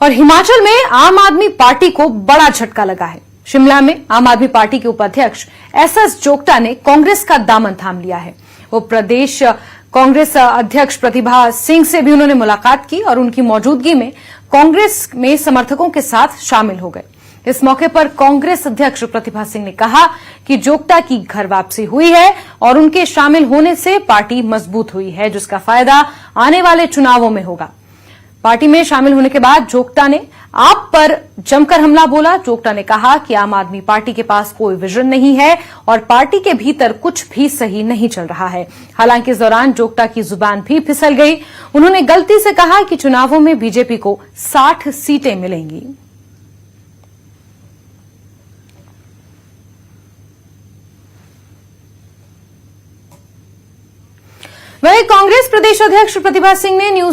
और हिमाचल में आम आदमी पार्टी को बड़ा झटका लगा है। शिमला में आम आदमी पार्टी के उपाध्यक्ष एसएस जोगटा ने कांग्रेस का दामन थाम लिया है। वो प्रदेश कांग्रेस अध्यक्ष प्रतिभा सिंह से भी उन्होंने मुलाकात की और उनकी मौजूदगी में कांग्रेस में समर्थकों के साथ शामिल हो गए। इस मौके पर कांग्रेस अध्यक्ष प्रतिभा सिंह ने कहा कि जोगटा की घर वापसी हुई है और उनके शामिल होने से पार्टी मजबूत हुई है, जिसका फायदा आने वाले चुनावों में होगा। पार्टी में शामिल होने के बाद जोगटा ने आप पर जमकर हमला बोला। जोगटा ने कहा कि आम आदमी पार्टी के पास कोई विजन नहीं है और पार्टी के भीतर कुछ भी सही नहीं चल रहा है। हालांकि इस दौरान जोगटा की जुबान भी फिसल गई। उन्होंने गलती से कहा कि चुनावों में बीजेपी को 60 सीटें मिलेंगी। वहीं कांग्रेस प्रदेश अध्यक्ष प्रतिभा सिंह ने न्यूज